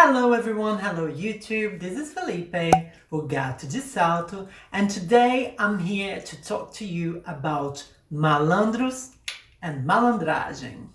Hello everyone, hello YouTube, this is Felipe, o Gato de Salto, and today I'm here to talk to you about malandros and malandragem.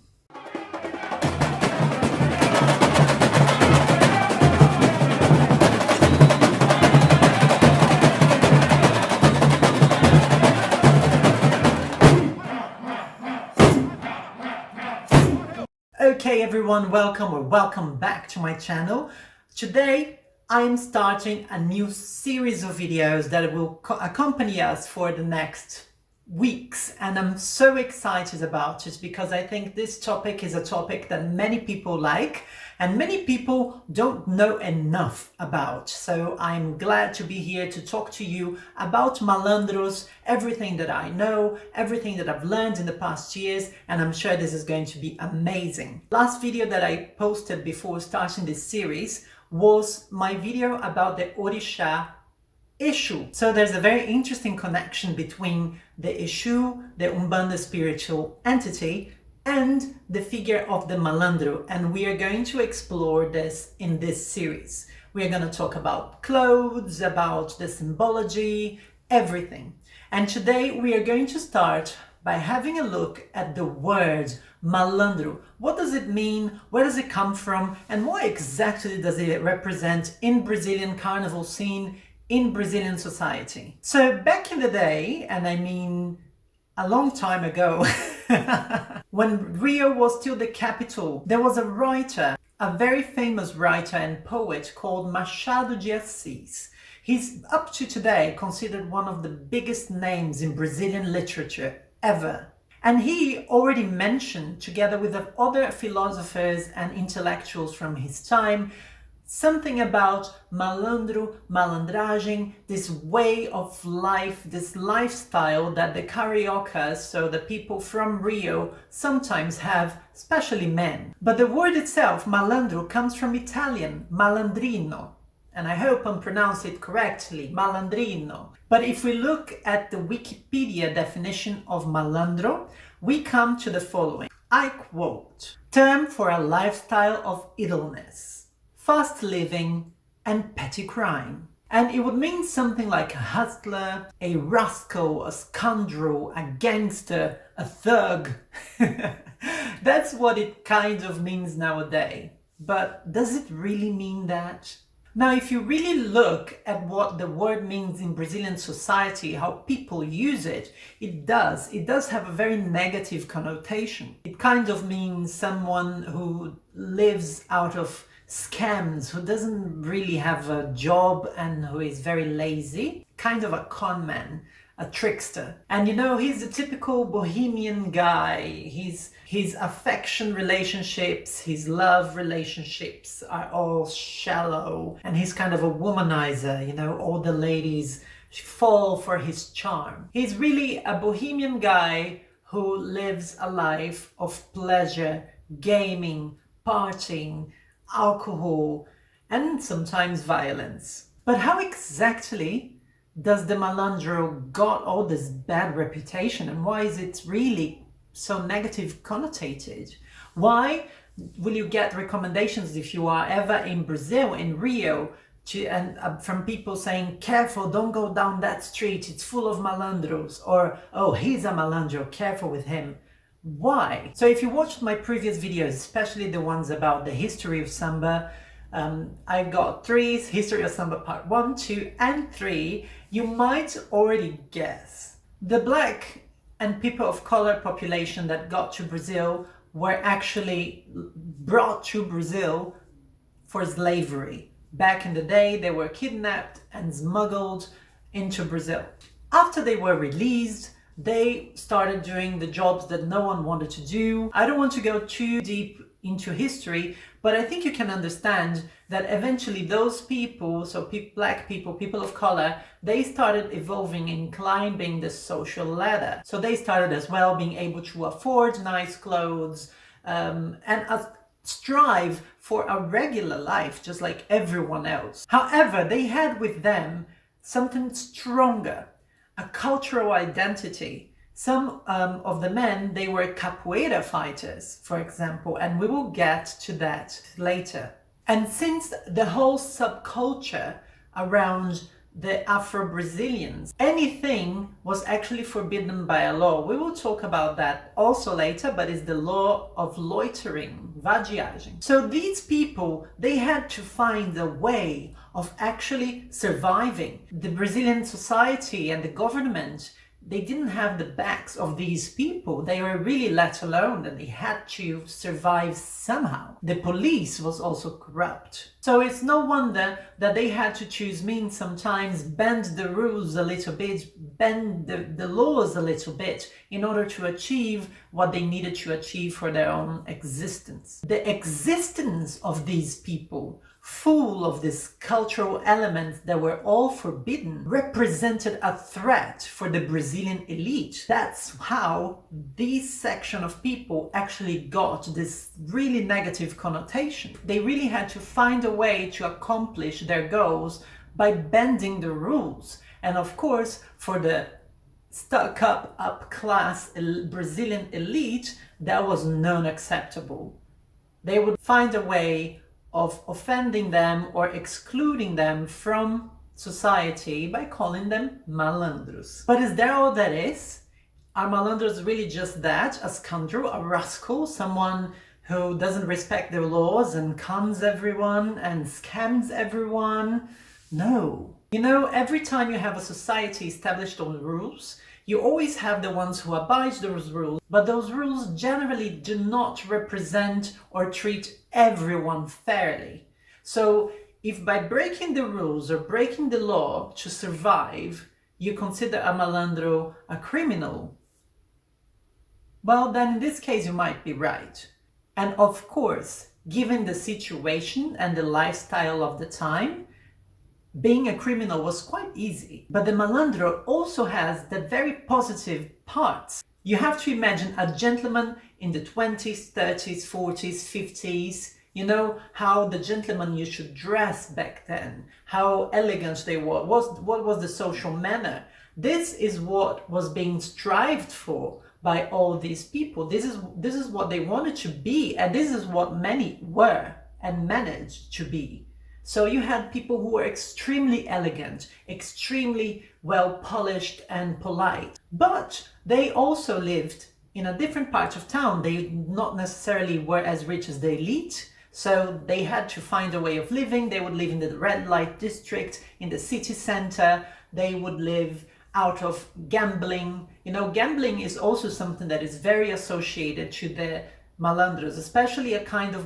Okay everyone, welcome back to my channel. Today I am starting a new series of videos that will accompany us for the next weeks, and I'm so excited about it because I think this topic is a topic that many people like and many people don't know enough about. So I'm glad to be here to talk to you about Malandros, everything that I know, everything that I've learned in the past years, and I'm sure this is going to be amazing. Last video that I posted before starting this series was my video about the Orisha issue. So there's a very interesting connection between the issue, the Umbanda spiritual entity, and the figure of the Malandro, and we are going to explore this in this series. We are going to talk about clothes, about the symbology, everything. And today we are going to start by having a look at the word malandro. What does it mean? Where does it come from? And what exactly does it represent in Brazilian carnival scene, in Brazilian society? So back in the day, and I mean a long time ago, when Rio was still the capital, there was a writer, a very famous writer and poet called Machado de Assis. He's up to today considered one of the biggest names in Brazilian literature ever. And he already mentioned, together with other philosophers and intellectuals from his time, something about malandro, malandragem, this way of life, this lifestyle that the Cariocas, so the people from Rio, sometimes have, especially men. But the word itself, malandro, comes from Italian, malandrino, and I hope I'm pronouncing it correctly, malandrino. But if we look at the Wikipedia definition of malandro, we come to the following. I quote, "Term for a lifestyle of idleness, fast living, and petty crime." And it would mean something like a hustler, a rascal, a scoundrel, a gangster, a thug. That's what it kind of means nowadays. But does it really mean that? Now, if you really look at what the word means in Brazilian society, how people use it, it does have a very negative connotation. It kind of means someone who lives out of scams, who doesn't really have a job and who is very lazy, kind of a con man, a trickster. And you know, he's a typical bohemian guy. His affection relationships, his love relationships are all shallow, and he's kind of a womanizer, you know, all the ladies fall for his charm. He's really a bohemian guy who lives a life of pleasure, gaming, partying, alcohol, and sometimes violence. But how exactly does the malandro got all this bad reputation, and why is it really so negative connotated? Why will you get recommendations if you are ever in Brazil, in Rio, from people saying, careful, don't go down that street, it's full of malandros, or oh, he's a malandro, careful with him? Why? So if you watched my previous videos, especially the ones about the history of Samba, I got 3, History of Samba Part 1, 2, and 3, you might already guess. The black and people of color population that got to Brazil were actually brought to Brazil for slavery. Back in the day, they were kidnapped and smuggled into Brazil. After they were released, they started doing the jobs that no one wanted to do. I don't want to go too deep into history, but I think you can understand that eventually those people, so black people, people of color, they started evolving and climbing the social ladder. So they started as well being able to afford nice clothes and strive for a regular life, just like everyone else. However, they had with them something stronger, a cultural identity. Some of the men, they were capoeira fighters, for example, and we will get to that later. And since the whole subculture around the Afro-Brazilians, anything was actually forbidden by a law. We will talk about that also later, but it's the law of loitering, vadiagem. So these people, they had to find a way of actually surviving. The Brazilian society and the government, they didn't have the backs of these people. They were really let alone and they had to survive somehow. The police was also corrupt. So it's no wonder that they had to choose means sometimes, bend the rules a little bit, bend the laws a little bit in order to achieve what they needed to achieve for their own existence. The existence of these people, full of these cultural elements that were all forbidden, represented a threat for the Brazilian elite. That's how this section of people actually got this really negative connotation. They really had to find a way to accomplish their goals by bending the rules. And of course, for the stuck-up, up-class Brazilian elite, that was non-acceptable. They would find a way of offending them or excluding them from society by calling them malandros. But is that all that is? Are malandros really just that? A scoundrel, a rascal, someone who doesn't respect the laws and cons everyone and scams everyone? No. You know, every time you have a society established on rules, you always have the ones who abide those rules, but those rules generally do not represent or treat everyone fairly. So if by breaking the rules or breaking the law to survive, you consider a malandro a criminal, well, then in this case you might be right. And of course, given the situation and the lifestyle of the time, being a criminal was quite easy. But the malandro also has the very positive parts. You have to imagine a gentleman in the 20s, 30s, 40s, 50s. You know how the gentleman used to dress back then, how elegant they were, what was the social manner. This is what was being strived for by all these people. This is what they wanted to be, and this is what many were and managed to be. So you had people who were extremely elegant, extremely well polished and polite, but they also lived in a different part of town. They not necessarily were as rich as the elite, so they had to find a way of living. They would live in the red light district, in the city center. They would live out of gambling. You know, gambling is also something that is very associated to the malandros, especially a kind of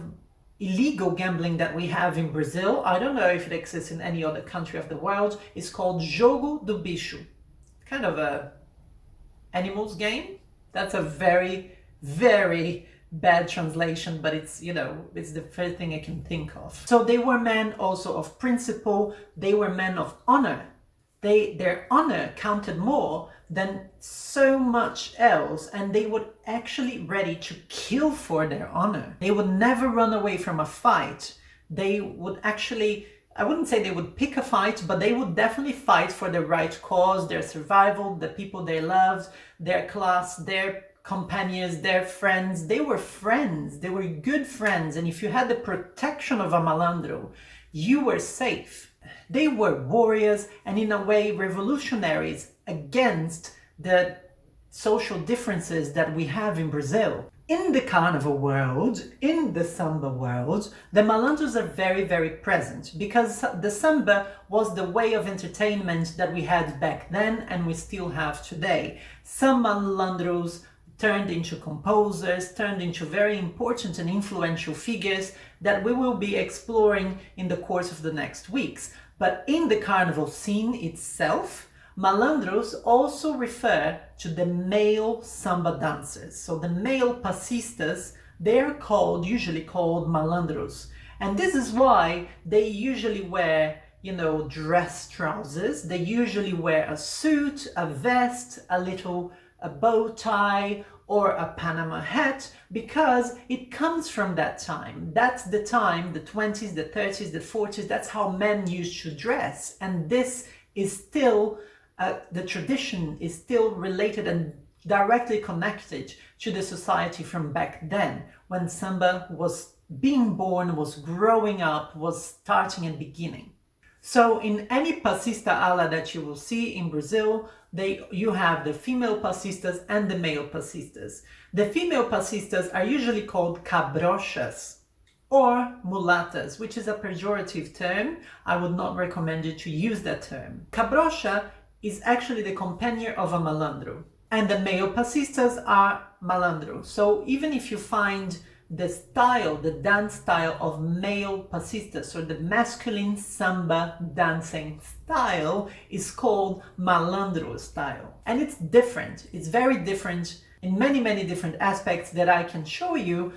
illegal gambling that we have in Brazil. I don't know if it exists in any other country of the world. It's called Jogo do Bicho. Kind of a animals game. That's a very, very bad translation, but it's, you know, it's the first thing I can think of. So they were men also of principle. They were men of honor. Their honor counted more than so much else, and they would actually ready to kill for their honor. They would never run away from a fight. They would actually, I wouldn't say they would pick a fight, but they would definitely fight for the right cause, their survival, the people they loved, their class, their companions, their friends. They were friends. They were good friends, and if you had the protection of a malandro, you were safe. They were warriors and in a way revolutionaries against the social differences that we have in Brazil. In the carnival world, in the samba world, the malandros are very, very present because the samba was the way of entertainment that we had back then and we still have today. Some malandros turned into composers, turned into very important and influential figures that we will be exploring in the course of the next weeks. But in the carnival scene itself, malandros also refer to the male samba dancers. So the male passistas, they're usually called malandros. And this is why they usually wear, you know, dress trousers. They usually wear a suit, a vest, a bow tie, or a Panama hat, because it comes from that time. That's the time, the 20s, the 30s, the 40s, that's how men used to dress. And this is still, the tradition is still related and directly connected to the society from back then, when samba was being born, was growing up, was starting and beginning. So in any passista ala that you will see in Brazil, you have the female passistas and the male passistas. The female passistas are usually called cabrochas or mulatas, which is a pejorative term. I would not recommend you to use that term. Cabrocha is actually the companion of a malandro, and the male passistas are malandros. So even if you find the style, the dance style of male passistas, or the masculine samba dancing style, is called malandro style. And it's different. It's very different in many, many different aspects that I can show you,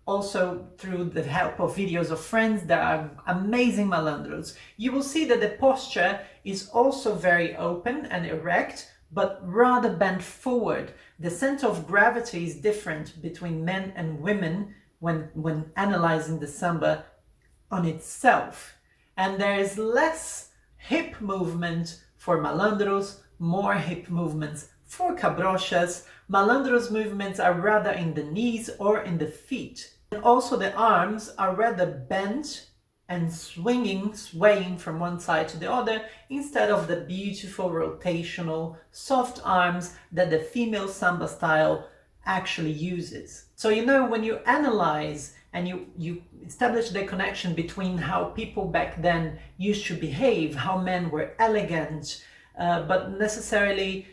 also through the help of videos of friends that are amazing malandros. You will see that the posture is also very open and erect, but rather bent forward. The center of gravity is different between men and women when analyzing the samba on itself. And there is less hip movement for malandros, more hip movements for cabrochas. Malandros movements are rather in the knees or in the feet. And also the arms are rather bent and swaying from one side to the other, instead of the beautiful rotational soft arms that the female samba style actually uses. So when you analyze and you establish the connection between how people back then used to behave, how men were elegant, but necessarily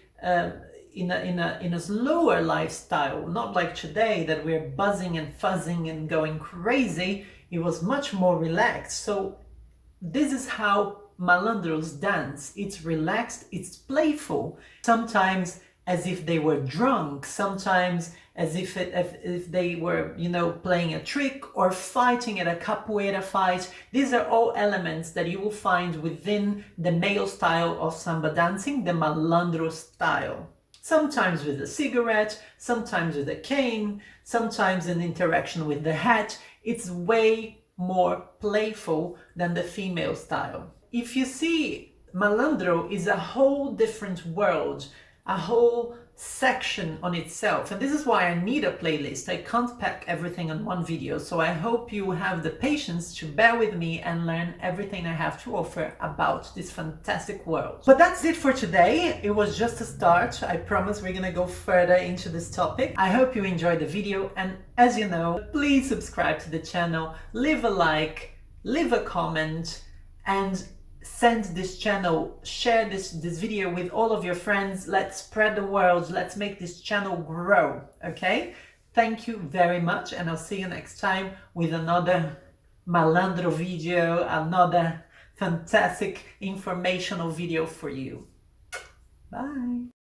in a slower lifestyle, not like today that we're buzzing and fuzzing and going crazy. It was much more relaxed. So this is how malandros dance. It's relaxed, it's playful, sometimes as if they were drunk, sometimes as if they were, playing a trick or fighting at a capoeira fight. These are all elements that you will find within the male style of samba dancing, the malandro style. Sometimes with a cigarette, sometimes with a cane, sometimes in interaction with the hat. It's way more playful than the female style. If you see, malandro is a whole different world, a whole section on itself. And this is why I need a playlist. I can't pack everything on one video. So I hope you have the patience to bear with me and learn everything I have to offer about this fantastic world. But that's it for today. It was just a start. I promise we're gonna go further into this topic. I hope you enjoyed the video. And as you know, please subscribe to the channel, leave a like, leave a comment, and send this channel, share this video with all of your friends. Let's spread the word. Let's make this channel grow. Okay? Thank you very much, and I'll see you next time with another malandro video, another fantastic informational video for you. Bye.